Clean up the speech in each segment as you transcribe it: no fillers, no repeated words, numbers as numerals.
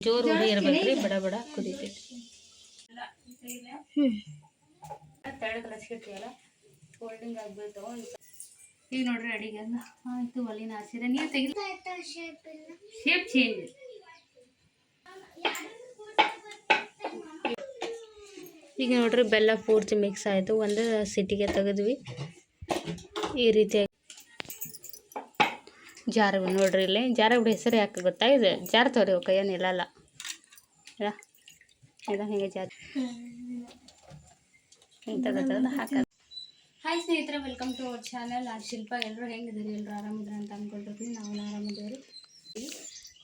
ಜೋರು ಉರಿ ಇರ್ಬೇಕ್ರಿ, ಬಡ ಬಡ ಕುದೀತೈತಿ. ತೆಳಗೆ ಲಸಿಟ್ಟಿಯಲ್ಲ ಫೋಲ್ಡಿಂಗ್ ಆಗ್ಬೇಕು. ಈಗ ನೋಡ್ರಿ ಅಡಿಗೆಲ್ಲ ಆಯ್ತು. ಒಲಿನ ಹಾಸಿರ ನೀರು ತೆಗಿ, ಶೇಪ್ ಚೇಂಜ್. ಈಗ ನೋಡ್ರಿ ಬೆಲ್ಲ ಪೂರ್ತಿ ಮಿಕ್ಸ್ ಆಯಿತು. ಒಂದು ಸಿಟಿಗೆ ತೆಗೆದ್ವಿ. ಈ ರೀತಿಯಾಗಿ ಜಾರ ನೋಡ್ರಿ, ಇಲ್ಲಿ ಜಾರ ಬಿಡಿ ಹೆಸರು ಯಾಕೆ ಗೊತ್ತಾ? ಇದು ಜಾರ್ತವ್ರಿ ಅವು ಕೈಯನ್ನು ಇಲ್ಲಲ್ಲ ಇಲ್ಲ ಹಿಂಗೆ ಜಾರ ಹಿಂಗೆ ತೆಗೆದು ಹಾಕೋದು. ಹಾಯ್ ಸ್ನೇಹಿತರೆ, ವೆಲ್ಕಮ್ ಟು ಅವರ್ ಚಾನಲ್. ನಾನು ಶಿಲ್ಪ. ಎಲ್ಲರೂ ಹೆಂಗಿದ್ದೀರಿ? ಎಲ್ಲರೂ ಆರಾಮಿದ್ರೆ ಅಂತ ಅಂದ್ಕೊಳ್ತೀನಿ. ನಾವು ಆರಾಮಿದ್ದೀವಿ.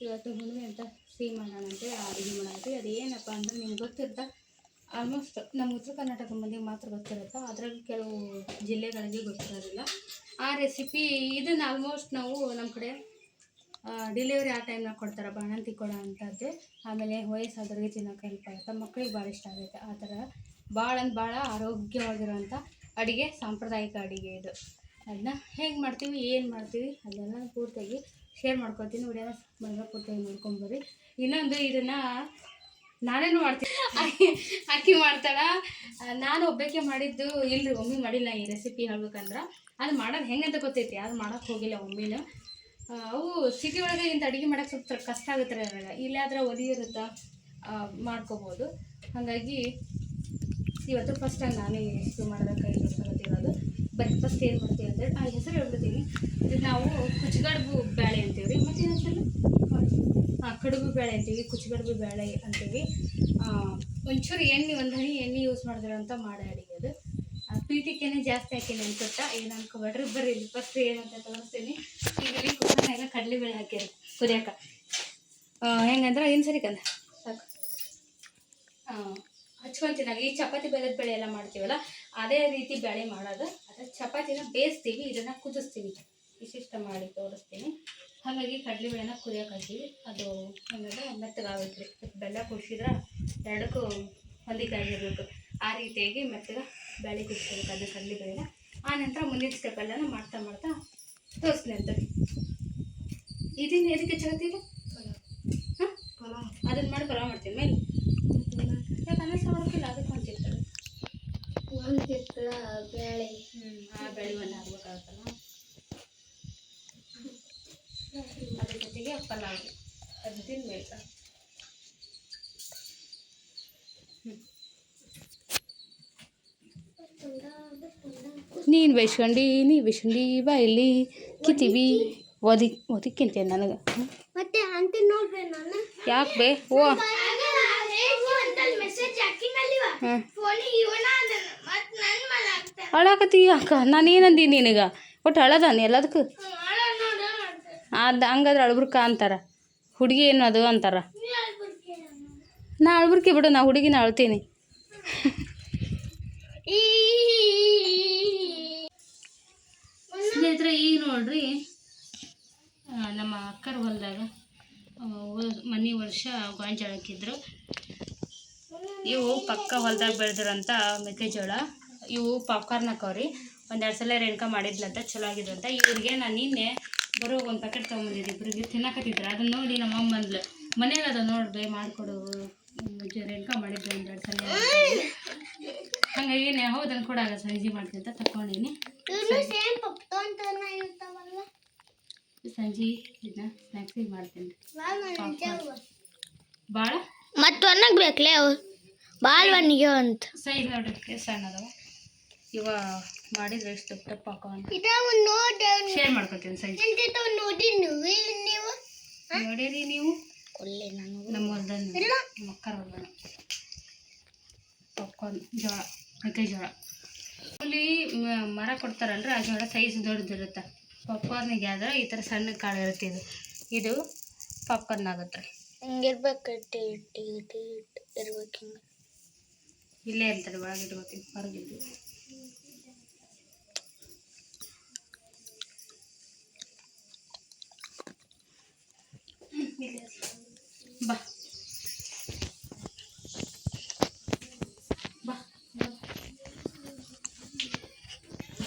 ಇವತ್ತು ಹುಣ್ಣಿಮೆ ಅಂತ ಸಿಹಿ ಮಾಡೋಣಂತೆ ಅಡುಗೆ ಮಾಡೋದು. ಅದೇನಪ್ಪ ಅಂದ್ರೆ ನಿಮ್ಗೆ ಗೊತ್ತಿರ್ತಾ, ಆಲ್ಮೋಸ್ಟ್ ನಮ್ಮ ಉತ್ತರ ಕರ್ನಾಟಕ ಮಂದಿಗೆ ಮಾತ್ರ ಗೊತ್ತಿರುತ್ತೆ. ಅದರಲ್ಲಿ ಕೆಲವು ಜಿಲ್ಲೆಗಳಿಗೆ ಗೊತ್ತಿರೋದಿಲ್ಲ ಆ ರೆಸಿಪಿ. ಇದನ್ನು ಆಲ್ಮೋಸ್ಟ್ ನಾವು ನಮ್ಮ ಕಡೆ ಡೆಲಿವರಿ ಆ ಟೈಮ್ನಾಗ ಕೊಡ್ತಾರೆ, ಬಾಣಂತಿ ಕೊಡೋ ಅಂಥದ್ದು. ಆಮೇಲೆ ವಯಸ್ಸಾದವ್ರಿಗೆ ತಿನ್ನೋಕೆ ಹೆಲ್ಪ್ ಆಗುತ್ತೆ, ಮಕ್ಕಳಿಗೆ ಭಾಳ ಇಷ್ಟ ಆಗುತ್ತೆ. ಆ ಥರ ಭಾಳ ಆರೋಗ್ಯವಾಗಿರೋಂಥ ಅಡುಗೆ, ಸಾಂಪ್ರದಾಯಿಕ ಅಡುಗೆ ಇದು. ಅದನ್ನ ಹೇಗೆ ಮಾಡ್ತೀವಿ, ಏನು ಮಾಡ್ತೀವಿ ಅದೆಲ್ಲ ಪೂರ್ತಿಯಾಗಿ ಶೇರ್ ಮಾಡ್ಕೊತೀನಿ. ವಿಡಿಯೋನ ಪೂರ್ತಿಯಾಗಿ ನೋಡ್ಕೊಂಬರ್ರಿ. ಇನ್ನೊಂದು, ಇದನ್ನು ನಾನೇನು ಮಾಡ್ತೀನಿ, ಅಕ್ಕಿ ಮಾಡ್ತಾಳ. ನಾನು ಒಬ್ಬಕ್ಕೆ ಮಾಡಿದ್ದು ಇಲ್ಲರಿ, ಒಮ್ಮೆ ಮಾಡಿಲ್ಲ ಈ ರೆಸಿಪಿ ಹೇಳ್ಬೇಕಂದ್ರೆ. ಅದು ಮಾಡೋದು ಹೆಂಗಂತ ಗೊತ್ತೈತಿ, ಅದು ಮಾಡೋಕ್ಕೆ ಹೋಗಿಲ್ಲ ಒಮ್ಮೆನೂ. ಅವು ಸಿಟಿ ಒಳಗೆ ಇಂಥ ಅಡುಗೆ ಮಾಡೋಕ್ಕೆ ಸ್ವಲ್ಪ ಕಷ್ಟ ಆಗುತ್ತೆ ರೀ. ಅದ್ರಾಗ ಇಲ್ಲಾದ್ರೆ ಒಲಿ ಇರುತ್ತೆ, ಮಾಡ್ಕೋಬೋದು. ಹಾಗಾಗಿ ಇವತ್ತು ಫಸ್ಟ್ ಟೈಮ್ ನಾನೇ ರೆಸಿಪಿ ಮಾಡೋದಕ್ಕೆ ಕೈ ಗೊತ್ತಿರೋದು. ಬರೀ ಫಸ್ಟ್ ಏನು ಮಾಡ್ತೀವಿ ಅಂತೇಳಿ ಆ ಹೆಸರು ಹೇಳ್ಬಿಡ್ತೀನಿ. ಇದು ನಾವು ಕುಚ್ಚಗಡ್ಬು ಬೇಳೆ ಅಂತೀವಿ ರೀ. ಮತ್ತು ಹೆಸರು ಕಡುಬು ಬೇಳೆ ಅಂತೀವಿ, ಕುಚ್ಚಗಡ್ಬು ಬೇಳೆ ಅಂತೀವಿ. ಒಂಚೂರು ಎಣ್ಣೆ, ಒಂದು ಹನಿ ಎಣ್ಣೆ ಯೂಸ್ ಮಾಡಿದ್ರೆ ಅಂತ ಮಾಡೋ ಅಡುಗೆ ಅದು. ಪೀಟಿಕೆನೇ ಜಾಸ್ತಿ ಹಾಕೀನಿ ಅನ್ಸುತ್ತಾ, ಏನು ಅನ್ಕೊಬೇಡ್ರಿ. ಬರ್ರಿ ಇಲ್ಲಿ ಫಸ್ಟ್ ಏನಂತ ತೋರಿಸ್ತೀನಿ. ಈಗ ಇಲ್ಲಿ ಕುಕ್ಕರ್ನಾಗ ಕಡಲೆಬೇಳೆ ಹಾಕಿರಿ ಕುದಿಯೋಕೆ. ಹೆಂಗಂದ್ರೆ ಏನು ಸರಿ ಕಂದ ಸಾಕು ಹಚ್ಕೊಂತೀನಾಗ. ಈ ಚಪಾತಿ ಬೆಲ್ಲದ ಬೇಳೆ ಎಲ್ಲ ಮಾಡ್ತೀವಲ್ಲ, ಅದೇ ರೀತಿ ಬೇಳೆ ಮಾಡೋದು. ಅದ್ರ ಚಪಾತಿನ ಬೇಯಿಸ್ತೀವಿ, ಇದನ್ನು ಕುದಿಸ್ತೀವಿ. ಇಷ್ಟ ಮಾಡಿ ತೋರಿಸ್ತೀನಿ. ಹಾಗಾಗಿ ಕಡಲೆಬೇಳೆನ ಕುದಿಯೋಕೆ ಹಾಕ್ತೀವಿ. ಅದು ಹೆಂಗಂದ್ರೆ ಮೆತ್ತಗಾಗಬೇಕು ರೀ. ಬೆಲ್ಲ ಕುದಿಸಿದ್ರೆ ಎರಡಕ್ಕೂ ಹೊಂದಿಕಾಗಿರ್ಬೇಕು. ಆ ರೀತಿಯಾಗಿ ಮೆತ್ತಗೆ ಬೇಳೆ ಕುದಿಸ್ಬೇಕು ಅದು ಕಡಲೆಬೇಳೆನ. ಆ ನಂತರ ಮುಂದಿನ ಸ್ಟೆಪ್ ಎಲ್ಲ ಮಾಡ್ತಾ ತೋರಿಸ್ತೀನಿ ಅಂತ. ಇದನ್ನು ಎದಕ್ಕೆ ಚಗತ್ತೀರಿ? ಹಾಂ, ಅದನ್ನು ಮಾಡಿ ಪಲಾವ್ ಮಾಡ್ತೀನಿ ಮೇಲೆ. ಯಾಕೆ ಅನ್ನ ಸಾಂಬಾರಿಲ್ಲ, ಅದಕ್ಕೆ ಹೊಂದಿರ್ತಾರೆ ಬೇಳೆ. ಆ ಬೇಳೆ ಒಂದು ಹಾಕ್ಬೇಕಾಗತ್ತಲ್ಲ, ಅದ್ರ ಜೊತೆಗೆ ಪಲಾವ್ ಅದು ತಿನ್ಬೇಕು. ನೀನು ಬೈಸ್ಕೊಂಡು ಬಾ ಇಲ್ಲಿ ಕಿತ್ತೀವಿ. ಒದಿಕ್ಕಿಂತೇನೆ ನನಗೆ ಮತ್ತೆ ಅಂತ ನೋಡ್ಬೇ ನಾನು ಯಾಕೆ ಬೇ? ಓ ಅಳಾಕತ್ತಿ ಅಕ್ಕ. ನಾನು ಏನಂದೀನಿ ನಿನಗೆ? ಒಟ್ಟು ಅಳದಾನೆ ಎಲ್ಲದಕ್ಕೂ. ಅದು ಹಂಗಾದ್ರೆ ಅಳ್ಬುರ್ಕ ಅಂತಾರೆ. ಹುಡುಗಿ ಏನು ಅದು ಅಂತಾರೆ. ನಾ ಅಳ್ಬುರ್ಕಿ ಬಿಡು, ನಾ ಹುಡುಗಿನ ಅಳ್ತೀನಿ. ಸ್ನೇಹಿತರೆ, ಈಗ ನೋಡ್ರಿ, ನಮ್ಮ ಅಕ್ಕರ ಹೊಲದಾಗ ಮನೆ ವರ್ಷ ಗೋಂಜಾಳ ಹಾಕಿದ್ರು. ಇವು ಪಕ್ಕ ಹೊಲದಾಗ ಬೆಳೆದಿರೋಂಥ ಮೆಕ್ಕೆಜೋಳ. ಇವು ಪಾಪ್ಕಾರ್ನ್ ಹಾಕವ್ರಿ. ಒಂದೆರಡು ಸಲ ರೇಣುಕಾ ಮಾಡಿದ್ಲಂತ, ಚಲೋ ಆಗಿದ್ರಂತ. ಇವ್ರಿಗೆ ನಾನು ನಿನ್ನೆ ಬರೋ ಒಂದು ಪ್ಯಾಕೆಟ್ ತೊಗೊಂಬಂದಿದ್ದೆ. ಇಬ್ಬರಿಗೆ ತಿನ್ನಕತ್ತಿದ್ರು. ಅದನ್ನು ನೋಡಿ ನಮ್ಮ ಅಮ್ಮ ಬಂದ್ಲು, ಮನೇಲಿ ಅದು ನೋಡ್ಬೇ ಮಾಡಿಕೊಡು, ರೇಣುಕಾ ಮಾಡಿದ್ದೆ ಒಂದೆರಡು ಸಲ. ಹಾಗಾಗಿ ಹೌದನ್ನು ಕೂಡ ಸಂಜೆ ಮಾಡ್ತೀನಿ ಅಂತ ತಗೊಂಡೀನಿ. ಸಂಜೆ ಇದನ್ನ ಸ್ನ್ಯಾಕ್ಸಿಗೆ ಮಾಡ್ತೀನಿ. ಭಾಳ ಮತ್ತು ಒನ್ನಗೆ ಬೇಕಲೇ ಅವು ಭಾಳ ಒನ್ನಿಗೆ ಅಂತ ಸೈಜ್ ನೋಡ್ರಿ ಎಷ್ಟು ಸಣ್ಣ ಅದಾವ. ಇವ ಮಾಡಿದ್ರೆ ಎಷ್ಟು ಟಪ್ ಹಾಕೋಂತ ಶೇರ್ ಮಾಡ್ಕೊತೀನಿ. ಸೈಜ್ ನೋಡಿರಿ ನೀವು. ನಮ್ಮ ಹೊಲ್ದ ನಮ್ಮ ಅಕ್ಕರ ಹೊಲ್ದ ಪಾಪ್ಕಾರ್ನ್ ಜೋಳ, ಮೆಕ್ಕೆಜೋಳ. ಅಲ್ಲಿ ಮರ ಕೊಡ್ತಾರಲ್ರಿ, ಆ ಜೋಳ ಸೈಜ್ ದೊಡ್ಡದಿರುತ್ತೆ. ಪಾಪ್ಕಾರ್ನಿಗೆ ಆದ್ರೆ ಈ ಥರ ಸಣ್ಣ ಕಾಳು ಇರುತ್ತೆ. ಇದು ಪಾಪ್ಕಾರ್ನ್ ಆಗುತ್ತೆ ರೀ. ಹಿಂಗಿರ್ಬೇಕು, ಇರ್ಬೇಕು ಹಿಂಗೆ. ಇಲ್ಲೇ ಇರ್ತಾರೆ, ಒಳಗೆ ಇಟ್ಕೋತೀನಿ, ಹೊರಗಿದ್ದು. ಬಾ ಬಾ.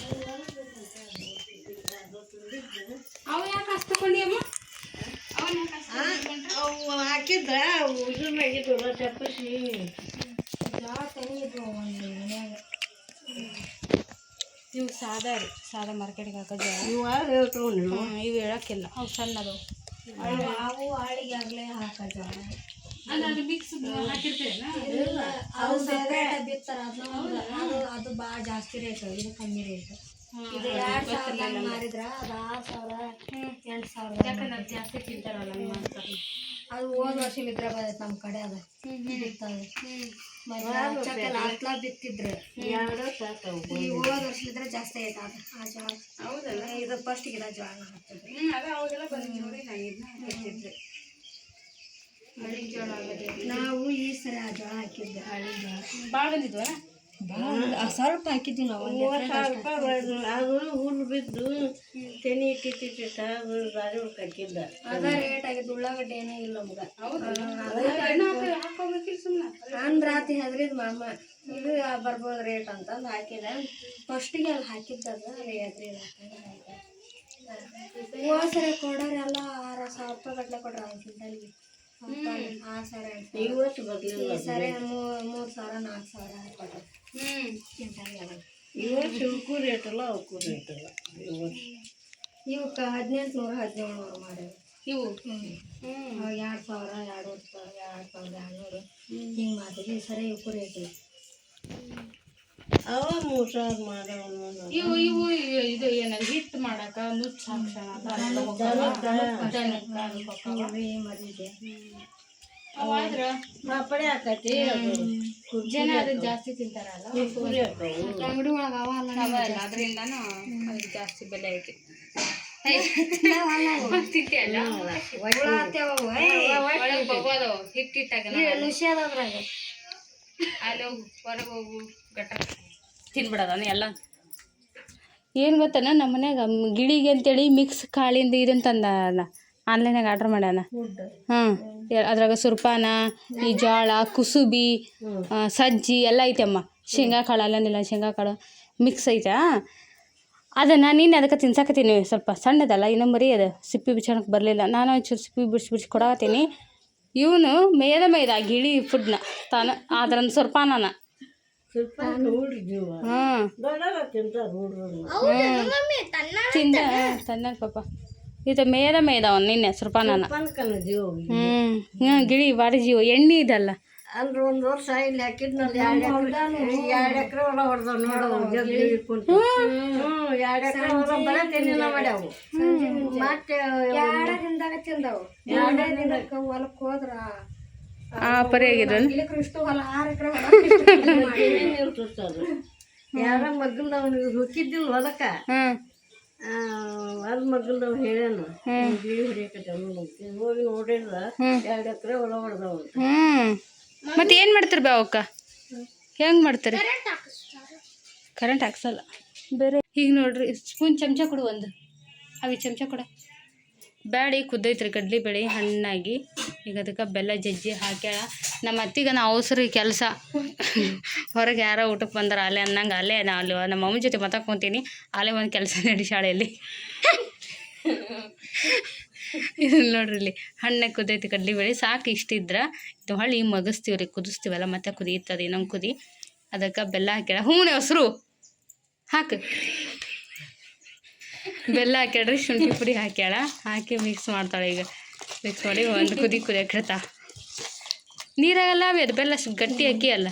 ಅವು ಯಾಕೆ ಹಚ್ಕೊಂಡಿ ಅಮ್ಮ? ಅವನ್ನ ಹಾಕಿದ್ರೆ ಇವು ಸಾದಾ ರೀ, ಸಾದಾ ಮಾರ್ಕೆಟಿಗೆ ಹಾಕೋದು ಇವು ಹೇಳಕ್ಕಿಲ್ಲ, ಅವು ಸಣ್ಣ ಅದಾವು. ಅವು ಆಳಿಗೆ ಆಗಲೇ ಹಾಕೋದು ಅದು ಮಿಕ್ಸ್ ಹಾಕಿರ್ತೇನೆ, ಅದು ಸೆಪರೇಟ್ ಬಿತ್ತಾರ. ಅದು ಭಾಳ ಜಾಸ್ತಿ ರೇಟ್, ಇದು ಕಮ್ಮಿ ರೇಟ್. ಇದು 2,000 ಮಾರಿದ್ರ ಅದು 6,000 8,000. ಯಾಕಂದ್ರೆ ಅದು ಜಾಸ್ತಿ ತಿಂತಾರಲ್ಲ ಮಾಡ್ತಾರೆ. ಅದು ಹೋದ ವರ್ಷ ಇದ್ರೆ ಬಂದೈತೆ ನಮ್ಮ ಕಡೆ. ಅದು ಬಿತ್ತದು ಅತ್ಲ ಬಿತ್ತಿದ್ರೆ ಈ ಹೋದ ವರ್ಷ ಇದ್ರೆ ಜಾಸ್ತಿ ಐತೆ ಅದು ಆ ಜೋಳ. ಹೌದಲ್ಲ, ಇದು ಫಸ್ಟಿಗೆ ಇರೋ ಜೋಳ ಹಾಕ್ತಿದ್ರಿ. ಅವಾಗೆಲ್ಲ ಬಂದಿದ್ರಿ ಹಾಕಿದ್ರಿ ಹಳ್ಳಿ ಜೋಳ ಆಗೋದು. ನಾವು ಈ ಸರಿ ಆ ಜೋಳ ಹಾಕಿದ್ದೆ, ಹಳ್ಳಿ ಜೋಳ ಭಾಳ ಬಂದಿದ್ವ. ಸ್ವಲ್ಪ ಹಾಕಿದ್ವಿ ನಾವು. ಅದು ಹುಲ್ಲು ಬಿದ್ದು ತೆನಿ ಇಟ್ಟಿಟ್ಟಿಟ್ಟ ಗಾಡಿ ಹಾಕಿದ್ದ. ಅದ ರೇಟ್ ಆಗಿದ್ದು. ಉಳ್ಳಾಗಡ್ಡೆ ಏನೇ ಇಲ್ಲ ನಮ್ಗೆ. ಹಾಕೋಬೇಕಿಲ್ಲ ಸುಮ್ಮನೆ ರಾತ್ರಿ ಹೆದ್ರಿದ್ ಮಾಮ ಇದು ಬರ್ಬೋದು ರೇಟ್ ಅಂತಂದು ಹಾಕಿದ. ಫಸ್ಟಿಗೆ ಅಲ್ಲಿ ಹಾಕಿದ್ದದು ಅಲ್ಲಿ ಹೆದ್ರಿದ. ಹೋಸರಿ ಕೊಡೋರೆಲ್ಲ 6,000 ರೂಪಾಯಿ ಗಟ್ಲೆ ಕೊಡ್ರ ಕ್ವಿಂಟಲ್ಗೆ. ಆ ಸರಿ ಇವತ್ತು ಬರ್ಲಿಲ್ಲ. ಸರಿ 3,000 4,000 ಕೊಟ್ರು ಕ್ವಿಂಟಲ್ಗೆ. ಇವತ್ತು ಇವಕ್ಕೂ ರೇಟ್ ಅಲ್ಲ ಅವಕ್ಕೂ ರೇಟ್ ಅಲ್ಲ. ಇವಕ್ಕೆ 1,800 ಮಾಡಿದ್ರು. ಇವು 2,000 2,200 ಹಿಂಗೆ ಮಾಡ್ತೀವಿ. ಈ ಸರಿ ಇವಕ್ಕೂ ರೇಟ್ ಇದೆ. ಅವ 3,000 ಮಾಡೋ. ಇವು ಇವು ಇದು ಏನದು ಹಿಟ್ಟು ಮಾಡಕ ನುಚ್ಚು ಹಾಕ್ಸೋಣ ಮದುವೆಗೆ ಅವಾದ್ರ ಪಾಪಡೆ ಹಾಕತಿ. ಜನ ಅದು ಜಾಸ್ತಿ ತಿಂತಾರಲ್ಲ, ಅಂಗಡಿ ಒಳಗೆ ಅವ ಅಲ್ಲ ಅದರಿಂದನೂ ಅದಕ್ಕೆ ಜಾಸ್ತಿ ಬೆಲೆ ಐತಿ. ತಿಂತಿಯಲ್ಲ ಹಿಟ್ಟಿಟ್ಟಾಗ ನುಷ್ಯದ್ರಾಗ ಅಲ್ಲಿ ಹೋಗು, ಹೊರಗೆ ಹೋಗು, ಗಟ್ಟ ತಿನ್ಬಿಡೋದ ಎಲ್ಲ. ಏನು ಗೊತ್ತಾನ, ನಮ್ಮ ಮನ್ಯಾಗ ಗಿಳಿಗೆ ಅಂತೇಳಿ ಮಿಕ್ಸ್ ಕಾಳಿಂದ ಇದನ್ನು ತಂದ ಆನ್ಲೈನಾಗ ಆರ್ಡ್ರ್ ಮಾಡ್ಯಾನ. ಅದ್ರಾಗ ಸುರ್ಪಾನ, ಈ ಜೋಳ, ಕುಸುಬಿ, ಸಜ್ಜಿ ಎಲ್ಲ ಐತಮ್ಮ. ಶೇಂಗಾ ಕಾಳು ಅಲ್ಲಂದಿಲ್ಲ, ಶೇಂಗಾ ಕಾಳು ಮಿಕ್ಸ್ ಐತಾ. ಅದನ್ನು ನೀನು ಅದಕ್ಕೆ ತಿನ್ಸಾಕತ್ತೀನಿ. ಸ್ವಲ್ಪ ಸಣ್ಣದಲ್ಲ, ಇನ್ನೂ ಮರಿ ಅದು ಸಿಪ್ಪಿ ಬಿಚ್ಚೋಣಕ್ಕೆ ಬರಲಿಲ್ಲ. ನಾನು ಒಂಚೂರು ಸಿಪ್ಪಿ ಬಿಡಿಸಿ ಕೊಡಾಕತ್ತೀನಿ. ಇವನು ಮೇಯ್ದ ಗಿಳಿ ಫುಡ್ನ ತಾನು ಅದ್ರಂದು ಸುರ್ಪಾನನ ತಿಂದ ತನ್ನ ಪಾಪ ಇದು ಮೇಯ್ದ ಅವನು ನಿನ್ನೆ ಸುರ್ಪಾನನ. ಗಿಳಿ ಬಾರಿ ಜೀವ. ಎಣ್ಣೆ ಇದಲ್ಲ ಅಂದ್ರೆ 1 ವರ್ಷ ಇಲ್ಲಿ ಹಾಕಿದ್ನಲ್ಲಿ 2 ಎಕರೆ ಹೊಲ ಹೊಡೆದವ್ ನೋಡವು. 2 ಎಕರೆ ಹೊಲ ಬರೀ ತೆನಿನ ಮಾಡ್ಯಾವು. ಮತ್ತೆ 2 ದಿನದಾಗ ತಿಂದವು. 2 ದಿನಕ್ಕೆ ಹೊಲಕ್ಕೆ ಹೋದ್ರ ಪರಿ ಆಗಿದ್ರು. ಇಷ್ಟು ಹೊಲ 6 ಎಕರೆ ಹೊಲ ಇರ್ತದೆ. ಯಾರ ಮಗ್ಗಲ್ದವ್ ಹುಕ್ಕಿದ್ದಿಲ್ಲ ಹೊಲಕ್ಕೆ. ಅದು ಮಗ್ಗಲ್ದವ್ ಹೇಳ್ಯಾನು ಗಿಳಿ ಹೊಡಿಯಕತ್ತೆ ಹೋಗಿ ನೋಡಿದ್ರ 2 ಎಕರೆ ಹೊಲ ಹೊಡೆದವು. ಮತ್ತೆ ಏನು ಮಾಡ್ತಾರೆ ಅವಕ್ಕ? ಹೆಂಗೆ ಮಾಡ್ತಾರೆ? ಕರೆಂಟ್ ಹಾಕ್ಸಲ್ಲ ಬೇರೆ. ಈಗ ನೋಡ್ರಿ, ಸ್ಪೂನ್ ಚಮಚ ಕೊಡು, ಒಂದು ಅವಿ ಚಮಚ ಕೊಡ. ಬ್ಯಾಡಿ ಕುದ್ದೈತ್ರಿ ಕಡ್ಲಿ ಬೇಳೆ ಹಣ್ಣಾಗಿ. ಈಗ ಅದಕ್ಕೆ ಬೆಲ್ಲ ಜಜ್ಜಿ ಹಾಕ್ಯಾಳ. ನಮ್ಮ ಅತ್ತಿಗೆ ನಾ ಅವಸರ ಕೆಲಸ. ಹೊರಗೆ ಯಾರೋ ಊಟಕ್ಕೆ ಬಂದಾರ ಅಲ್ಲೇ ಅನ್ನಂಗೆ ಅಲ್ಲೇ ನಾ ಅಲ್ಲಿ ನಮ್ಮ ಅಮ್ಮನ ಜೊತೆ ಮಾತಾಡ್ಕೊತೀನಿ. ಅಲ್ಲೇ ಒಂದು ಕೆಲಸ ನಡಿ ಶಾಲೆಯಲ್ಲಿ. ಇದನ್ನ ನೋಡ್ರಿ, ಇಲ್ಲಿ ಹಣ್ಣಾಗಿ ಕುದ್ದೈತಿ ಕಡ್ಲಿ ಬೇಳೆ. ಸಾಕು ಇಷ್ಟಿದ್ರೆ ಇದು ಹೊಳ್ಳಿ ಮಗಸ್ತೀವಿ ರೀ, ಕುದಿಸ್ತೀವಲ್ಲ, ಮತ್ತೆ ಕುದಿಯುತ್ತದೆ ಇನ್ನೊಂದು ಕುದಿ. ಅದಕ್ಕೆ ಬೆಲ್ಲ ಹಾಕ್ಯಾಳ. ಹೂನೆ ಹೆಸರು ಹಾಕು. ಬೆಲ್ಲ ಹಾಕ್ಯಾಡ್ರಿ, ಶುಂಠಿ ಪುಡಿ ಹಾಕ್ಯಾಳ. ಹಾಕಿ ಮಿಕ್ಸ್ ಮಾಡ್ತಾಳೆ. ಈಗ ಮಿಕ್ಸ್ ಮಾಡಿ ಒಂದು ಕುದಿಯಕ್ಕೆ ಇಡ್ತಾ. ನೀರಾಗಲ್ಲ ಅವಿ, ಅದು ಬೆಲ್ಲ ಗಟ್ಟಿ ಅಕ್ಕಿ ಅಲ್ಲ.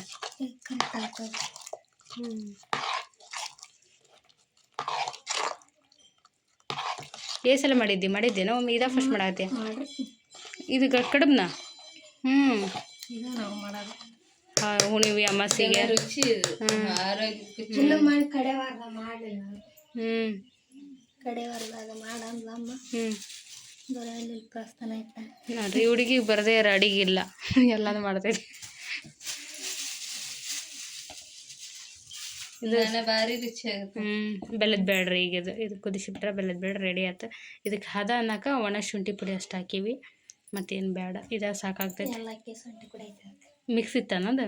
ಏಸಲ ಮಾಡಿದ್ದೇನೋ ಒಮ್ಮೆ ಇದ ಫಸ್ಟ್ ಮಾಡಾಕತ್ತಿ. ಇದು ಕಡುಬ್ನ ಹುಣಿವಿ ಅಮಾಸಿಗೆ ರುಚಿ ಕಡೆವಾರದಾಗ ಮಾಡಂದ್ಲಮ್ಮ. ಪ್ರಸ್ಥಾನ ಆಯ್ತಾ ನೋಡ್ರಿ, ಹುಡುಗಿ ಬರದೇ ಇರೋ ಅಡಿಗೆ ಇಲ್ಲ, ಎಲ್ಲಾನು ಮಾಡ್ತೈತಿ. ಇದು ಭಾರಿ ರುಚಿ ಆಗುತ್ತೆ. ಬೆಲ್ಲದ ಬೇಡ್ರಿ. ಈಗ ಇದು ಕುದಿಸಿಬಿಟ್ರೆ ಬೆಲ್ಲದ ಬೇಡ ರೆಡಿ ಆಯ್ತು. ಇದಕ್ಕೆ ಹದ ಅನ್ನಕ ಒಣ ಶುಂಠಿ ಪುಡಿ ಅಷ್ಟು ಹಾಕೀವಿ, ಮತ್ತೇನು ಬೇಡ. ಇದು ಸಾಕಾಗ್ತೈತಿ. ಮಿಕ್ಸ್ ಇತ್ತು ಅನ್ನೋದು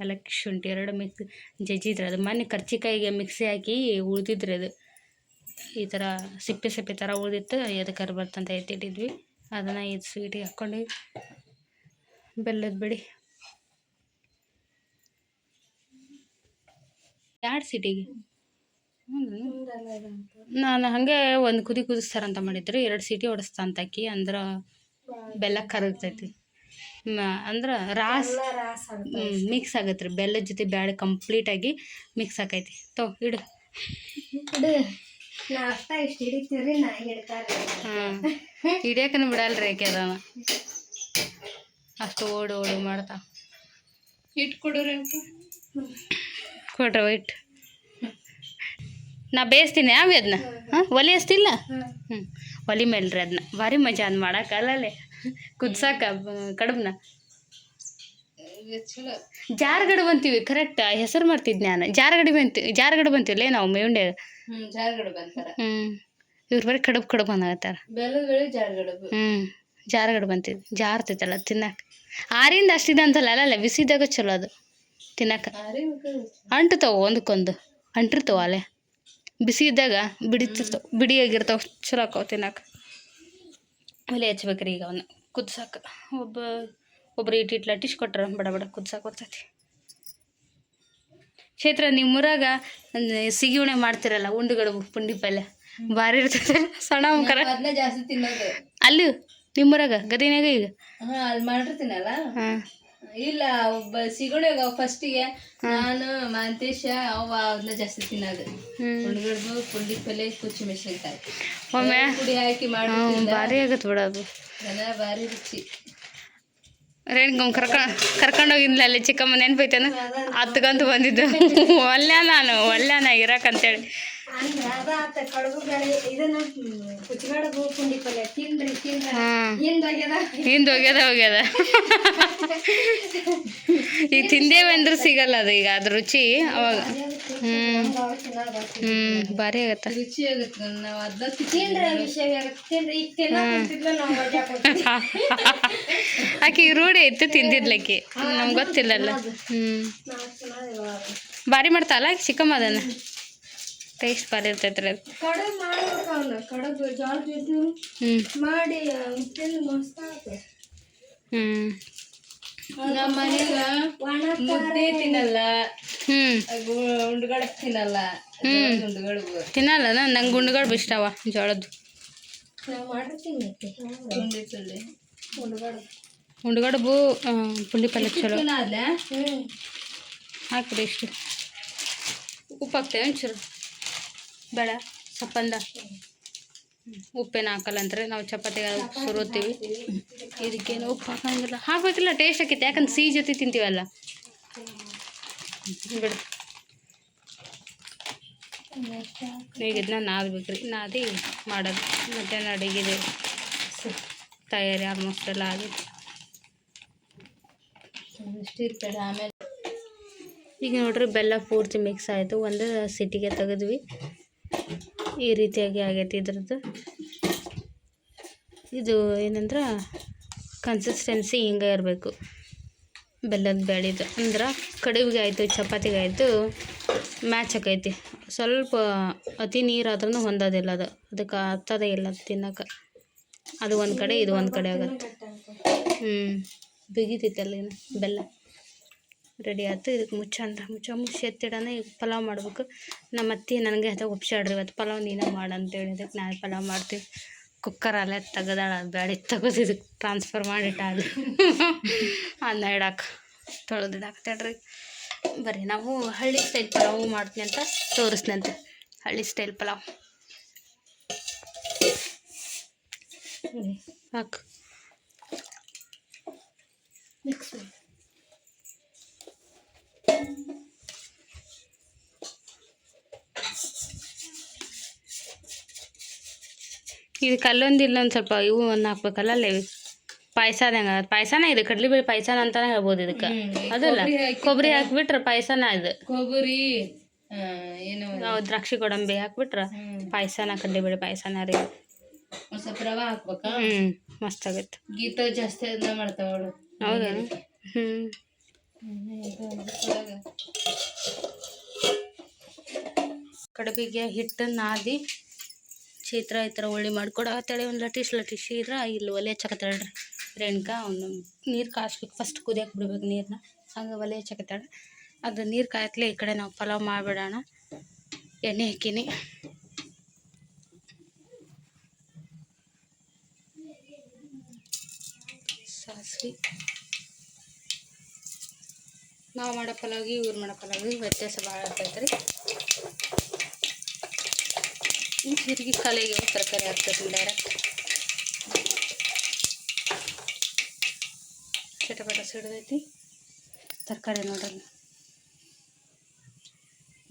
ಏಲಕ್ಕಿ ಶುಂಠಿ 2 ಮಿಕ್ಸ್ ಜಜ್ಜಿದ್ರೆ. ಅದು ಮೊನ್ನೆ ಕರ್ಚಿಕಾಯಿಗೆ ಮಿಕ್ಸಿ ಹಾಕಿ ಉಳಿದಿದ್ರಿ. ಅದು ಈ ಥರ ಸಿಪ್ಪೆ ಥರ ಉಳಿದಿತ್ತು. ಎದಕ್ಕಾರ ಬರ್ತಂತ ಎತ್ತಿಟ್ಟಿದ್ವಿ. ಅದನ್ನು ಇದು ಸ್ವೀಟಿಗೆ ಹಾಕ್ಕೊಂಡು ಬೆಲ್ಲದ ಬಿಡಿ 2 ಸೀಟಿಗೆ. ನಾನು ಹಾಗೆ ಒಂದು ಕುದಿಸ್ತಾರಂತ ಮಾಡಿದ್ರು, 2 ಸೀಟಿ ಹೊಡಿಸ್ತಾ ಅಂತಾಕಿ ಅಂದ್ರೆ ಬೆಲ್ಲ ಕರಗ್ತೈತಿ. ಅಂದ್ರೆ ಮಿಕ್ಸ್ ಆಗತ್ತೆ ರೀ, ಬೆಲ್ಲದ ಜೊತೆ ಬ್ಯಾಳೆ ಕಂಪ್ಲೀಟಾಗಿ ಮಿಕ್ಸ್ ಆಕೈತಿ. ಇಡು ಹಾಂ, ಹಿಡಿಯೋಕನು ಬಿಡಲ್ರಿ ಆಕೆ ಅದನ್ನ, ಅಷ್ಟು ಓಡು ಮಾಡ್ತಾ. ಇಟ್ಟು ಕೊಡ್ರಿ ಕೊಡ್ರವ ಇಟ್ಟು. ನಾ ಬೇಯಿಸ್ತೀನಿ ಯಾವಿ ಅದನ್ನ. ಒಲೆ ಹಚ್ತಿಲ್ಲ? ಒಲೆ ಮೇಲ್ರಿ ಅದನ್ನ ಭಾರಿ ಮಜಾ ಅದು ಮಾಡಕ್ಕೆ ಅಲ್ಲೇ ಕುದ್ಸಾಕ ಕಡುಬನ್ನ. ಜಾರ್ಗಡೆ ಬಂತೀವಿ ಕರೆಕ್ಟ್ ಹೆಸರು ಮಾಡ್ತಿದ್ದೆ ನಾನು. ಜಾರ್ಗಡೆ ಬಂತೀವಲ್ಲೇ ನಾವು ಮೇವುಂಡೆ. ಇವ್ರು ಬರೀ ಕಡುಬು ಅನ್ನಾಗತ್ತಾರ. ಜಾರ್ಗಡೆ ಬಂತಿದ್ವಿ, ಜಾರ್ತೈತಲ್ಲ ತಿನ್ನಕ್ಕೆ. ಆರಿಂದ ಅಷ್ಟಿದೆ ಅಂತಲ್ಲ ಅಲ್ಲೇ ಬಿಸಿದಾಗ ಚಲೋ ಅದು ತಿನ್ನಕ್ಕೆ. ಅಂಟ್ತಾವ ಒಂದಕ್ಕೊಂದು, ಅಂಟಿರ್ತಾವ ಅಲ್ಲೇ ಬಿಸಿ ಇದ್ದಾಗ ಬಿಡಿಯಾಗಿರ್ತಾವ, ಚಲೋ ಆಕಾವ ತಿನ್ನಕ್ಕೆ. ಒಲೆ ಹಚ್ಬೇಕ್ರಿ ಈಗ ಅವನ್ನ ಕುದ್ಸಾಕ. ಒಬ್ರು ಇಟ್ಟು ಲಟ್ಟಿಸಿ ಕೊಟ್ರ ಬಡ ಕುದ್ಸಾಕ ಬರ್ತೈತಿ. ಕ್ಷೇತ್ರ ನಿಮ್ಮೂರಾಗ ಸಿಗಿ ಮಾಡ್ತಿರಲ್ಲ, ಉಂಡುಗಡುಬು ಪುಂಡಿ ಪಲ್ಯ ಭಾರಿ ಇರ್ತೈತೆ. ಸಣ್ಣ ಮುಖರ ಜಾಸ್ತಿ ತಿನ್ನೋದು ಅಲ್ಲಿ ನಿಮ್ಮೂರಾಗ ಗದಿನಾಗ ಈಗ ಅಲ್ಲಿ ಮಾಡಿರ್ತೀನಲ್ಲ. ಇಲ್ಲ ಸಿಗೋಣಾಗ ಫಸ್ಟಿಗೆ ನಾನು ಮಾಂತೇಶ ಅದನ್ನ ಜಾಸ್ತಿ ತಿನ್ನೋದು. ಉಂಡುಗಡುಬು ಪುಂಡಿ ಪಲ್ಯ ಕುಚ್ಚು ಮೆಣಸಿನ್ಕಾಯಿ ಒಮ್ಮೆ ಪುಡಿ ಹಾಕಿ ಮಾಡಿ ಭಾರಿ ಆಗತ್ತೆ ಬಿಡೋದು, ಭಾರಿ ರುಚಿ. ರೇಣುಗಮ್ಮ ಕರ್ಕೊಂಡೋಗಿದ್ಲ ಅಲ್ಲಿ ಚಿಕ್ಕಮ್ಮ ನೆನ್ಪೈತೇನ? ಹತ್ಗಂತ ಬಂದಿದ್ದು ಒಲ್ಯಾನ ಇರಕ್ಕಂತೇಳಿ. ಹೋಗ್ಯದ ಈಗ ತಿಂದೇವೆ ಅಂದ್ರೆ ಸಿಗಲ್ಲ ಅದು, ಈಗ ಅದ್ರ ರುಚಿ ಅವಾಗ. ಭಾರಿ ಆಗತ್ತ, ರುಚಿ ಆಗುತ್ತೆ. ನಾವು ಆಕೆ ರೂಢಿ ಐತೆ ತಿಂದಿದ್ಲಕ್ಕಿ, ನಮ್ಗೆ ಗೊತ್ತಿಲ್ಲಲ್ಲ. ಭಾರಿ ಮಾಡ್ತಾವಲ್ಲ ಚಿಕ್ಕಮ್ಮ ಅದನ್ನ, ಟೇಸ್ಟ್ ಭಾರಿ ಇರ್ತೈತ್ರಿ ಅದು. ನಮ್ಮ ಮನೆಗ ಮುದ್ದೆ ತಿನ್ನಲ್ಲ, ಉಂಡುಗಡುಬು ತಿನ್ನಲ್ಲ. ತಿನ್ನಲ್ಲ ನಂಗೆ ಉಂಡುಗಡುಬು ಇಷ್ಟವ ಜೋಳದ್ದು. ಉಂಡುಗಡುಬು ಪುಂಡಿ ಪಲ್ಯ ಚಲೋ. ಹಾಕ್ರಿ ಇಷ್ಟು ಉಪ್ಪು ಹಾಕ್ತೇವೆ ಒಂಚೂರು, ಬೇಡ ಸಪ್ಪಂದ. ಉಪ್ಪೇನು ಹಾಕಲ್ಲ ಅಂದ್ರೆ ನಾವು ಚಪಾತಿಗೆ ಸುರುತ್ತೀವಿ, ಇದಕ್ಕೇನು ಉಪ್ಪು ಹಾಕಂಗಿಲ್ಲ. ಹಾಕ್ಬೇಕಿಲ್ಲ, ಟೇಸ್ಟ್ ಆಕೈತಿ, ಯಾಕಂದ್ರೆ ಸಿಹಿ ಜೊತೆ ತಿಂತೀವಲ್ಲ. ಬಿಡು ಈಗ ಇದನ್ನ ನಾದ್ಬೇಕ್ರಿ, ನಾದಿ ಮಾಡೋದು. ಮಧ್ಯಾಹ್ನ ಅಡುಗೆದೆ ತಯಾರಿ ಆಲ್ಮೋಸ್ಟ್ ಎಲ್ಲ ಆಗಿತ್ತು. ಆಮೇಲೆ ಈಗ ನೋಡ್ರಿ ಬೆಲ್ಲ ಪೂರ್ತಿ ಮಿಕ್ಸ್ ಆಯಿತು, ಒಂದು ಸಿಟಿಗೆ ತೆಗೆದ್ವಿ. ಈ ರೀತಿಯಾಗಿ ಆಗೈತಿ ಇದ್ರದ್ದು. ಇದು ಏನಂದ್ರೆ ಕನ್ಸಿಸ್ಟೆನ್ಸಿ ಹಿಂಗೆ ಇರಬೇಕು ಬೆಲ್ಲದ ಬೇಳೆದು, ಅಂದ್ರೆ ಕಡುಬಿಗೆ ಆಯಿತು ಚಪಾತಿಗೆ ಆಯಿತು ಮ್ಯಾಚ್ ಆಕೈತಿ. ಸ್ವಲ್ಪ ಅತಿ ನೀರಾದ್ರೂ ಹೊಂದೋದಿಲ್ಲ ಅದು, ಅದಕ್ಕೆ ಹತ್ತೋದೇ ಇಲ್ಲ ತಿನ್ನೋಕೆ. ಅದು ಒಂದು ಕಡೆ ಇದು ಒಂದು ಕಡೆ ಆಗುತ್ತೆ. ಬಿಗಿತೈತಲ್ಲ ಏನು ಬೆಲ್ಲ ರೆಡಿ ಆಯ್ತು. ಇದಕ್ಕೆ ಮುಚ್ಚಿ ಎತ್ತಿಡೋಣ. ಈಗ ಪಲಾವ್ ಮಾಡ್ಬೇಕು. ನಮ್ಮ ಅತ್ತೆ ನನಗೆ ಅದು ಒಪ್ಸಾಡ್ರಿ, ಇವತ್ತು ಪಲಾವ್ ನೀನೇ ಮಾಡಂತೇಳಿ, ಅದಕ್ಕೆ ನಾನು ಪಲಾವ್ ಮಾಡ್ತೀವಿ. ಕುಕ್ಕರಲ್ಲೇ ತೆಗೆದಾಳ, ಬೇಳೆ ತೆಗೆದು ಇದಕ್ಕೆ ಟ್ರಾನ್ಸ್ಫರ್ ಮಾಡಿಟ್ಟಾಗ ಅನ್ನ ಇಡಾಕೆ ತೊಳೆದಿಡಾಕ್ತೇಳ್ರಿ. ಬರ್ರಿ ನಾವು ಹಳ್ಳಿ ಸ್ಟೈಲ್ ಪಲಾವ್ ಮಾಡ್ತೀನಿ ಅಂತ ತೋರಿಸ್ನಂತೆ. ಹಳ್ಳಿ ಸ್ಟೈಲ್ ಪಲಾವ್ ಹಾಕು ಮಿಕ್ಸ್. ಇದು ಕಲ್ಲೊಂದು ಇಲ್ಲೊಂದು ಸ್ವಲ್ಪ ಇವು ಒಂದು ಹಾಕ್ಬೇಕಲ್ಲ ಅಲ್ಲೇ ಪಾಯಸದಂಗೆ. ಪಾಯಸನ ಇದು ಕಡ್ಲಿಬೇಳೆ ಪಾಯಸನ ಅಂತಾನೆ ಹೇಳ್ಬೋದು ಇದಕ್ಕೆ. ಅದಲ್ಲ ಕೊಬ್ಬರಿ ಹಾಕ್ಬಿಟ್ರೆ ಪಾಯಸನ ಇದು. ಕೊಬ್ಬರಿ ಏನು ದ್ರಾಕ್ಷಿ ಗೋಡಂಬಿ ಹಾಕ್ಬಿಟ್ರೆ ಪಾಯಸನ, ಕಡ್ಲಿಬೇಳೆ ಪಾಯಸನ ರೀ. ಒಂದು ಸ್ವಲ್ಪ ರವೆ ಹಾಕ್ಬೇಕಾ? ಮಸ್ತ್ ಆಗುತ್ತೆ. ಗೀತ ಜಾಸ್ತಿ ಅದನ್ನ ಮಾಡ್ತಾವಳು. ಹೌದಾ? ಕಡುಬಿಗೆ ಹಿಟ್ಟು ನಾದಿ ಚಿತ್ರ ಈ ಥರ ಒಳ್ಳೆ ಮಾಡ್ಕೊಡತ್ತೇಳಿ ಒಂದು ಲಟಿಸಿ ಇದ್ರೆ ಇಲ್ಲಿ ಒಲೆ ಹಚ್ಚಕತ್ತೇಳ್ರಿ. ರೇಣುಕಾ ಅವನು ನೀರು ಕಾಸ್ಬೇಕು, ಫಸ್ಟ್ ಕುದಿಯಕ್ಕೆ ಬಿಡ್ಬೇಕು ನೀರನ್ನ. ಹಂಗೆ ಒಲೆ ಹಚ್ಚಕತ್ತಾಳ. ಅದು ನೀರು ಕಾಯತ್ಲೆ ಈ ಕಡೆ ನಾವು ಪಲಾವ್ ಮಾಡಿಬಿಡೋಣ. ಎಣ್ಣೆ ಹಾಕೀನಿ. ಸಾಸಿವೆ. ನಾವು ಮಾಡೋ ಪಲಾವ್ಗೆ ಇವ್ರು ಮಾಡೋ ಪಲಾವ್ಗೆ ವ್ಯತ್ಯಾಸ ಭಾಳ ಇರ್ತೈತೆ ರೀ. ಜೀರಿಗೆ ಕಾಲಿಗೆ ತರಕಾರಿ ಹಾಕ್ಬೇಕು ಡೈರೆಕ್ಟ್. ಚಟಪಟ ಸಿಡ್ದೈತಿ ತರಕಾರಿ ನೋಡ್ರಿ.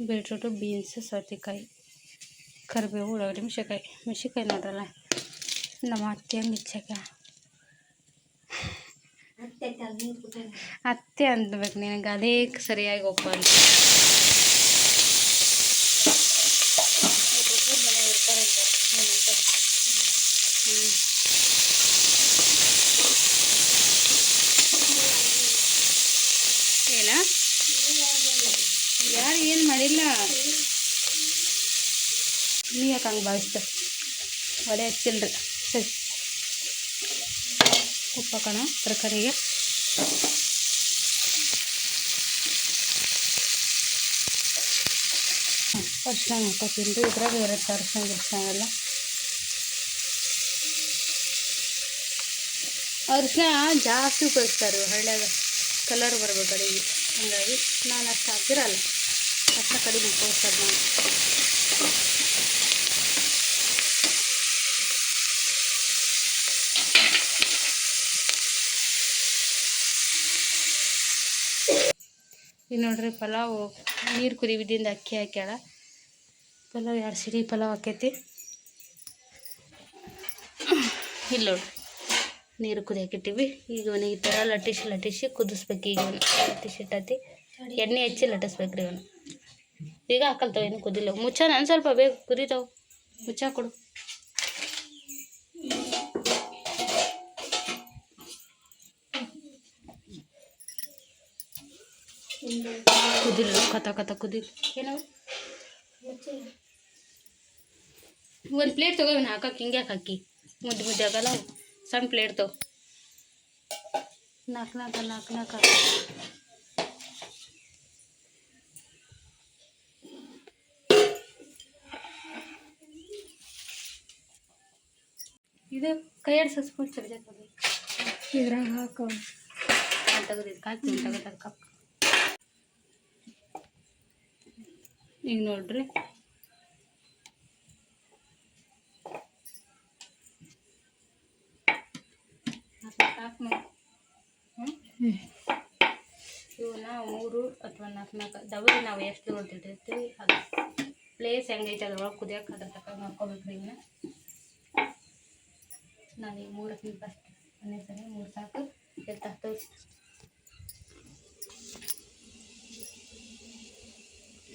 ಬೀಟ್ರೂಟು, ಬೀನ್ಸ್, ಸೌತೆಕಾಯಿ, ಕರಿಬೇವು, ಉಳ್ಳಾಗಡ್ಡಿ, ಮೆಣಸಿನ್ಕಾಯಿ ನೋಡ್ರಲ್ಲ ನಮ್ಮ ಅತ್ತೆ ಮಿಚ್ಚಕ. ಅತ್ತೆ ಅಂದ್ಬೇಕು ನಿನಗೆ, ಅದೇ ಸರಿಯಾಗಿ ಒಪ್ಪಲ್ಲ. ಮನೆ ಇರ್ತಾರಂತ ಏನ ಯಾರು ಏನು ಮಾಡಿಲ್ಲ. ನೀ ಯಾಕೆ ಹಂಗೆ ಭಾವಿಸ್ತ? ಒಲೆ ಹಚ್ಚಿಲ್ರಿ. ಸರಿ, ಉಪ್ಪು ಹಾಕೋಣ ತರಕಾರಿಗೆ. ಅರ್ಶಿನ ಹಾಕೋತೀನಿ ರೀ. ಇದ್ರಾಗ ಇರುತ್ತೆ ಅರ್ಶಿನ ಎಲ್ಲ. ಅರ್ಶಿನ ಜಾಸ್ತಿ ಉಪಯೋಗಿಸ್ತಾರೆ ಹಳ್ಳ್ಯಾಗ, ಕಲರ್ ಬರ್ಬೇಕು ಅಡಿಗೆ. ಹಾಗಾಗಿ ನಾನು ಅಷ್ಟು ಹಾಕಿರಲ್ಲ, ಅರ್ಶಿನ ಕಡಿಮೆ ಉಪಯೋಗಿಸ್ತಾರೆ ನಾನು. ಈಗ ನೋಡ್ರಿ ಪಲಾವು ನೀರು ಕುದಿ ಬಿದ್ದಿಂದ ಅಕ್ಕಿ ಹಾಕ್ಯಾಳ. ಪಲಾವ್ 2 ಸಿಡಿ ಪಲಾವ್ ಹಾಕೈತಿ. ಇಲ್ಲಿ ನೋಡ್ರಿ ನೀರು ಕುದಿ ಹಾಕಿಟ್ಟಿವಿ. ಈಗ ಇವನು ಈ ಥರ ಲಟ್ಟಿಸಿ ಕುದಿಸ್ಬೇಕು. ಈಗ ಇವನು ಲಟ್ಟಿಸಿಟ್ಟತಿ, ಎಣ್ಣೆ ಹಚ್ಚಿ ಲಟ್ಟಿಸ್ಬೇಕ್ರಿ ಇವನು. ಈಗ ಹಾಕಲ್ತಾವ, ಏನು ಕುದಿಲ್ಲ. ಮುಚ್ಚ ನಾನು ಸ್ವಲ್ಪ ಬೇಗ ಕುದಿತಾವೆ. ಮುಚ್ಚ ಕೊಡು. ಕುದಿಲ್ಲ, ಕಥ ಕುದಿಲ್ಲ. ಏನವ ಒಂದು ಪ್ಲೇಟ್ ತೊಗೋವಿನ ಹಾಕಕ್ಕೆ. ಹಿಂಗೆ ಹಾಕಿ ಮುದ್ದೆ ಆಗಲ್ಲ. ಸಣ್ಣ ಪ್ಲೇಟ್ ತಗೋ. ನಾಲ್ಕು ಇದು ಕೈ ಆಡಿಸ್ಬಿಟ್ಟು ಚರ್ಜೆ ತಗೋ. ಇದ್ರಾಗ ಹಾಕೋ ತೆಗೆದಿದ್ದು ಕಾಯ್ತು ತೆಗೆದ ಕಪ್. ಈಗ ನೋಡ್ರಿ ಇವನ್ನ 3 ಅಥವಾ 4 ದವರಿ ನಾವು ಎಷ್ಟು ದೊಡ್ಡಿಟ್ಟಿರ್ತೀವಿ ಅದು ಪ್ಲೇಸ್ ಹೆಂಗೈತೆ ಅದ್ರೊಳಗೆ ಕುದಿಯೋಕೆ ಅದ್ರ ತಕ್ಕ ಮಾಡ್ಕೋಬೇಕ್ರಿ. ಇವನ್ನ ನಾನು ಈಗ 3 ಹಾಕ್ತೀನಿ ಫಸ್ಟ್. ಒಂದೇ ಸರಿ 3 ಸಾಕು. ಎತ್ತಾಗ್ತವೆ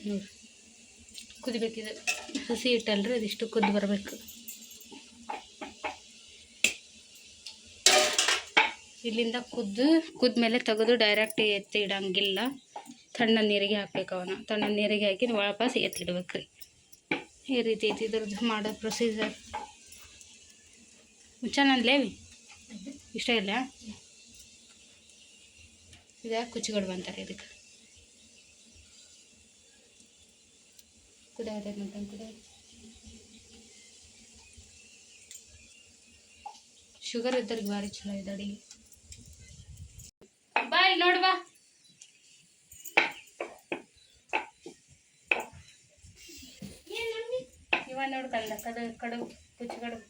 ನೋಡಿ. ಕುದಿಬೇಕಿದೆ, ಹಸಿ ಇಟ್ಟಲ್ರಿ, ಅದಿಷ್ಟು ಕುದ್ದು ಬರಬೇಕು. ಇಲ್ಲಿಂದ ಕುದ್ಮೇಲೆ ತೆಗೆದು ಡೈರೆಕ್ಟ್ ಎತ್ತಿ ಇಡಂಗಿಲ್ಲ. ತಣ್ಣ ನೀರಿಗೆ ಹಾಕ್ಬೇಕು. ಅವನ್ನ ತಣ್ಣ ನೀರಿಗೆ ಹಾಕಿ ವಾಪಸ್ ಎತ್ತಿಡ್ಬೇಕ್ರಿ. ಈ ರೀತಿ ಐತಿ ಇದ್ರದ್ದು ಮಾಡೋ ಪ್ರೊಸೀಜರ್. ಚೆನ್ನಾಗಿ ಇಷ್ಟ ಇಲ್ಲ. ಇದು ಕುಚ್ಚಿಗಡ್ಬು ಅಂತಾರೆ ಇದಕ್ಕೆ. ಕುದಿಯಾಗೈತೆ ಅಂತ ಕುದಿಯ. ಶುಗರ್ ಇದ್ದವ್ರಿಗೆ ಭಾರಿ ಚಲೋ ಇದೆ ಅಡಿಗೆ. ಬಾ ಇಲ್ಲಿ ನೋಡಿ ಬಾ. ಇವ ನೋಡ್ಕಂದ ಕಡುಬು ಕುಚ್ಚಿಗಡುಬು.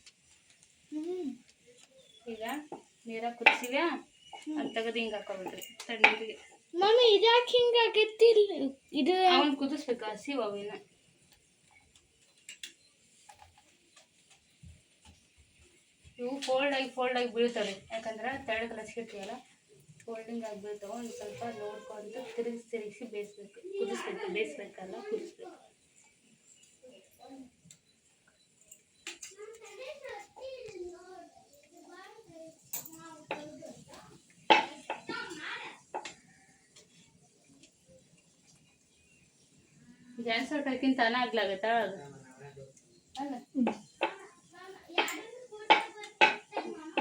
ಈಗ ನೀರ ಕುದಿಸಿವ್ಯಾ ಅಂತ ತೆಗೆದು ಹಿಂಗೆ ಹಾಕೋಬೇಕ್ರಿ ತಣ್ಣೀರಿಗೆ. ಮಮ್ಮಿ ಇದ್ಯಾಕೆ ಹಿಂಗೆ ಆಗೈತಿಲ್ಲ? ಇದು ಅವನ್ ಕುದಿಸ್ಬೇಕು, ಹಸಿ ಅವಿನ. ಇವು ಫೋಲ್ಡ್ ಆಗಿ ಬೀಳ್ತಾವೆ. ಯಾಕಂದ್ರೆ ತೆಳ್ಳಗೆ ಲಸಿಕಿರ್ತೀವಲ್ಲ, ಫೋಲ್ಡಿಂಗ್ ಆಗಿ ಬೀಳ್ತಾವೆ. ಒಂದು ಸ್ವಲ್ಪ ನೋಡ್ಕೊಂಡು ತಿರುಗಿಸಿ ಬೇಯಿಸ್ಬೇಕು. ಬೇಯಿಸ್ಬೇಕಲ್ಲ, ಕುದಿಸ್ಬೇಕು. ಗ್ಯಾಸ್ ಹೊಟ್ಟಕ್ಕಿಂತ ತಾನೇ ಆಗ್ಲಾಗತ್ತಾ ಅಲ್ಲ.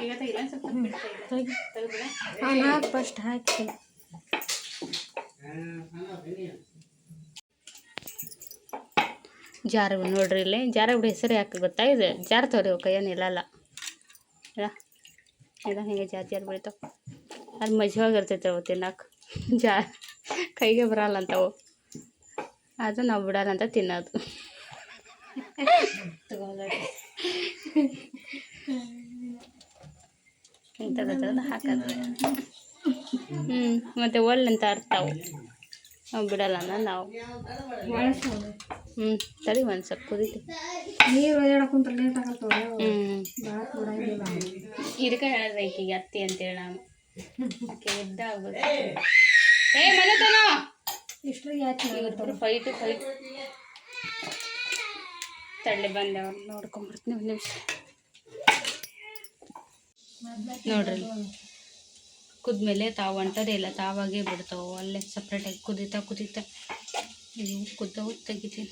ಈಗ ತೆಗಿ ಸ್ವಲ್ಪ ತೆಗೆದ್ಬಿಡ. ಹಾಕಿ ಫಸ್ಟ್ ಹಾಕಿ ಜಾರ ನೋಡ್ರಿ ಇಲ್ಲಿ ಜಾರ ಬಿಡಿ ಹೆಸರು ಯಾಕೆ ಗೊತ್ತಾ ಇದು ಜಾರ ತೋರಿ ಕೈಯ ನಿಲ್ಲಲ್ಲ ಇಲ್ಲ ಹಿಂಗೆ ಜಾರ ಬೆಳಿತಾವ ಅದು ಮಜ್ವಾಗಿರ್ತೈತೆ ಅವು ತಿನ್ನಕ್ಕೆ ಕೈಗೆ ಬರಲ್ಲ ಅಂತವು ಅದು ನಾವು ಬಿಡಲ್ಲ ಅಂತ ತಿನ್ನೋದು ತೆಗೆದು ಹಾಕೋದು ಮತ್ತು ಒಳ್ಳಂತ ಅರ್ತಾವು ನಾವು ಬಿಡಲ್ಲ ಅನ್ನೋ ನಾವು ತಡಿ ಒಂದು ಸ್ವಲ್ಪ ಕುದೀತಿ ನೀರು ಒಯ್ದಾಡಕ್ಕಂತ ಲೇಟ್ ಆಗತ್ತವ ಇದಕ್ಕೆ ಹೇಳಿದ್ರೆ ಈಕಿಗೆ ಅತ್ತಿ ಅಂತೇಳಿ ನಾನು ಆಕೆ ಇದ್ದಾಗ್ಬೋದು ಏ ಮನೆತನ ಇಷ್ಟು ಯಾಕೆ ಇವ್ರಿಬ್ರು ಫೈಟು ತಳ್ಳಿ ಬಂದೆ ಅವ್ರು ನೋಡ್ಕೊಂಡ್ಬಿಡ್ತೀನಿ ಒಂದು ನಿಮಿಷ ನೋಡ್ರಿ ಕುದ್ಮೇಲೆ ತಾವು ಅಂಟದೇ ಇಲ್ಲ ತಾವಾಗೇ ಬಿಡ್ತಾವೆ ಅಲ್ಲೇ ಸಪ್ರೇಟಾಗಿ ಕುದೀತಾ ಇದು ಕುದ್ದವು ತೆಗಿತೀನಿ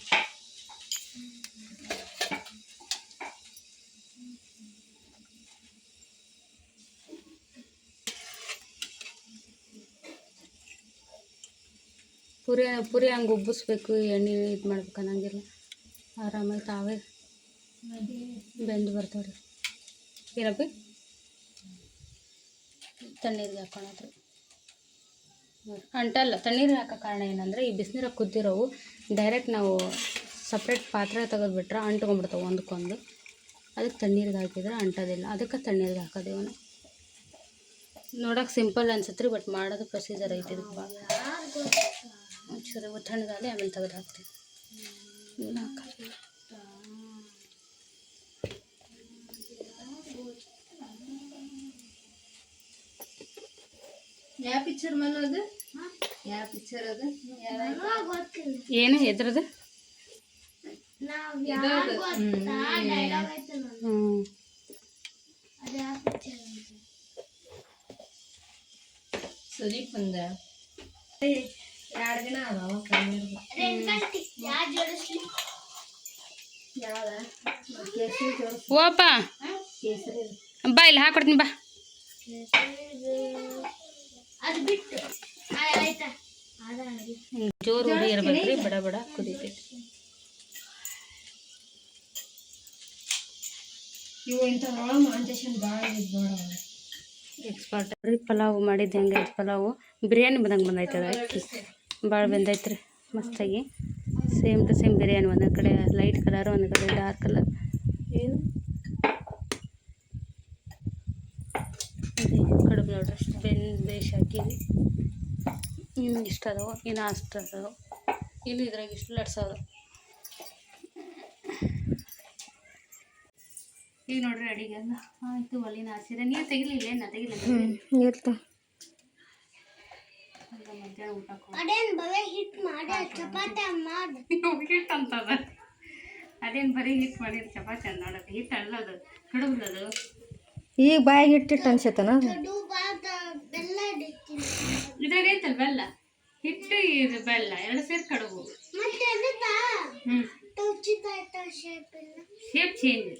ಪುರಿ ಹಂಗೆ ಉಬ್ಬಿಸ್ಬೇಕು ಎಣ್ಣೆ ಇದು ಮಾಡ್ಬೇಕು ಅನ್ನಂಗಿಲ್ಲ ಆರಾಮಾಗಿ ತಾವೇ ಬೆಂದು ಬರ್ತಾವ್ರಿ ಏನಪ್ಪಿ ತಣ್ಣೀರಿಗೆ ಹಾಕೋಣದ್ರಿ ಅಂಟಲ್ಲ ತಣ್ಣೀರಿಗೆ ಹಾಕೋ ಕಾರಣ ಏನಂದರೆ ಈ ಬಿಸಿನೀರಾಗ ಕುದ್ದಿರೋವು ಡೈರೆಕ್ಟ್ ನಾವು ಸಪ್ರೇಟ್ ಪಾತ್ರೆ ತೆಗೆದುಬಿಟ್ರೆ ಅಂಟ್ಕೊಂಡ್ಬಿಡ್ತಾವೆ ಒಂದಕ್ಕೊಂದು ಅದಕ್ಕೆ ತಣ್ಣೀರಿಗೆ ಹಾಕಿದ್ರೆ ಅಂಟೋದಿಲ್ಲ ಅದಕ್ಕೆ ತಣ್ಣೀರಿಗೆ ಹಾಕೋದು ಇವನು ನೋಡೋಕೆ ಸಿಂಪಲ್ ಅನ್ಸುತ್ತೆ ರೀ ಬಟ್ ಮಾಡೋದು ಪ್ರೊಸೀಜರ್ ಐತಿ ಇದಕ್ಕೆ ಭಾಳ ಒಂಚೂರು ತಣ್ಣಗಾಲಿ ಆಮೇಲೆ ತೆಗೆದು ಹಾಕ್ತೀವಿ ಇವನ್ನ ಹಾಕೋದು ಯಾವ ಪಿಕ್ಚರ್ ಮನೋದು ಯಾವ ಪಿಕ್ಚರ್ ಅದು ಏನು ಎದ್ರದು ಸುದೀಪ್ ಬಂದ 2 ದಿನ ಅದಾವ ಓಪ ಬಾ ಇಲ್ಲಿ ಹಾಕೊಡ್ತೀನಿ ಬಾ ಜೋರು ಉರಿ ಇರ್ಬೇಕ್ರಿ ಬಡ ಬಡ ಕುದೀತೈತಿ ಇವು ಇಂಥದ್ರೊಳಗೆ ಮಾಂತೇಶನ್ ಭಾಳ ಇದು ನೋಡವ ಎಕ್ಸ್ಪರ್ಟ್ ರೀ ಪಲಾವು ಮಾಡಿದ್ದು ಹೆಂಗೈತೆ ಪಲಾವು ಬಿರಿಯಾನಿ ಬಂದಂಗೆ ಬಂದೈತೆ ಅದು ಭಾಳ ಬಂದೈತೆ ರೀ ಮಸ್ತಾಗಿ ಸೇಮ್ ಟು ಸೇಮ್ ಬಿರಿಯಾನಿ ಒಂದು ಕಡೆ ಲೈಟ್ ಕಲರ್ ಒಂದು ಕಡೆ ಡಾರ್ಕ್ ಕಲರ್ ಏನು ಕಡುಬು ನೋಡ್ರಿ ಅಷ್ಟು ಬೇಯಿಸಿ ಹಾಕಿವಿ ಇನ್ನು ಇಷ್ಟು ಅದಾವು ಇನ್ನು ಅಷ್ಟು ಅದಾವು ಇನ್ನು ಇದ್ರಾಗ ಇಷ್ಟು ಲಟ್ಸೋದು ಈಗ ನೋಡ್ರಿ ಅಡಿಗೆ ಎಲ್ಲ ಆಯಿತು ಒಲಿನ ಹಾಸಿದ್ರೆ ನೀರು ತೆಗಿಲಿಲ್ಲ ಏನು ತೆಗಿಲಿಲ್ಲ ನೀರ್ತ ಮಧ್ಯಾಹ್ನ ಊಟ ಹಿಟ್ಟು ಅಂತದ ಅದೇನು ಬರೀ ಹಿಟ್ಟು ಮಾಡಿದ್ರೆ ಚಪಾತಿ ಅಂತ ನೋಡೋದು ಹಿಟ್ಟು ಅಲ್ಲದು ಕಡುಬುದು ಈಗ ಬಾಯಿಗೆ ಇಟ್ಟಿಟ್ಟು ಅನ್ಸತ್ತನ ಇದ್ರಾಗ ಐತಲ್ಲ ಬೆಲ್ಲ ಹಿಟ್ಟು ಇದು ಬೆಲ್ಲ ಎರಡು ಸೇರಿ ಕಡುಬು ಶೇಪ್ ಚೇಂಜ್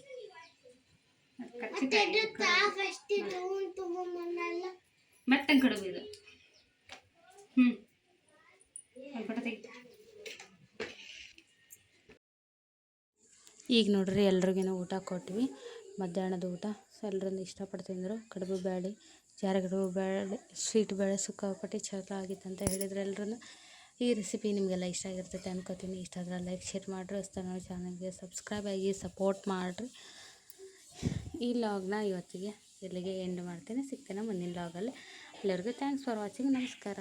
ಮೆತ್ತಂಗೆ ಕಡುಬು ಇದು ಈಗ ನೋಡ್ರಿ ಎಲ್ರಿಗೇನೋ ಊಟ ಕೊಟ್ವಿ ಮಧ್ಯಾಹ್ನದ ಊಟ ಎಲ್ಲರಿಂದ ಇಷ್ಟಪಟ್ಟು ತಿಂದರು ಕಡುಬು ಬೇಳೆ ಜಾರ ಕಡುಬು ಬೇಳೆ ಸ್ವೀಟ್ ಬೇಳೆ ಸಿಕ್ಕಾಪಟ್ಟೆ ಚಲೋ ಆಗಿತ್ತು ಅಂತ ಹೇಳಿದ್ರು ಎಲ್ಲರೂ ಈ ರೆಸಿಪಿ ನಿಮಗೆಲ್ಲ ಇಷ್ಟ ಆಗಿರ್ತೈತೆ ಅನ್ಕೋತೀನಿ ಇಷ್ಟ ಆದ್ರೆ ಲೈಕ್ ಶೇರ್ ಮಾಡಿರಿ ಹೊಸ್ದಾಗಿ ಚಾನಲ್ಗೆ ಸಬ್ಸ್ಕ್ರೈಬ್ ಆಗಿ ಸಪೋರ್ಟ್ ಮಾಡಿರಿ ಈ ಲಾಗ್ನ ಇವತ್ತಿಗೆ ಇಲ್ಲಿಗೆ ಎಂಡ್ ಮಾಡ್ತೀನಿ ಸಿಗ್ತೇನೆ ಮುಂದಿನ ಲಾಗಲ್ಲಿ ಎಲ್ಲರಿಗೂ ಥ್ಯಾಂಕ್ಸ್ ಫಾರ್ ವಾಚಿಂಗ್ ನಮಸ್ಕಾರ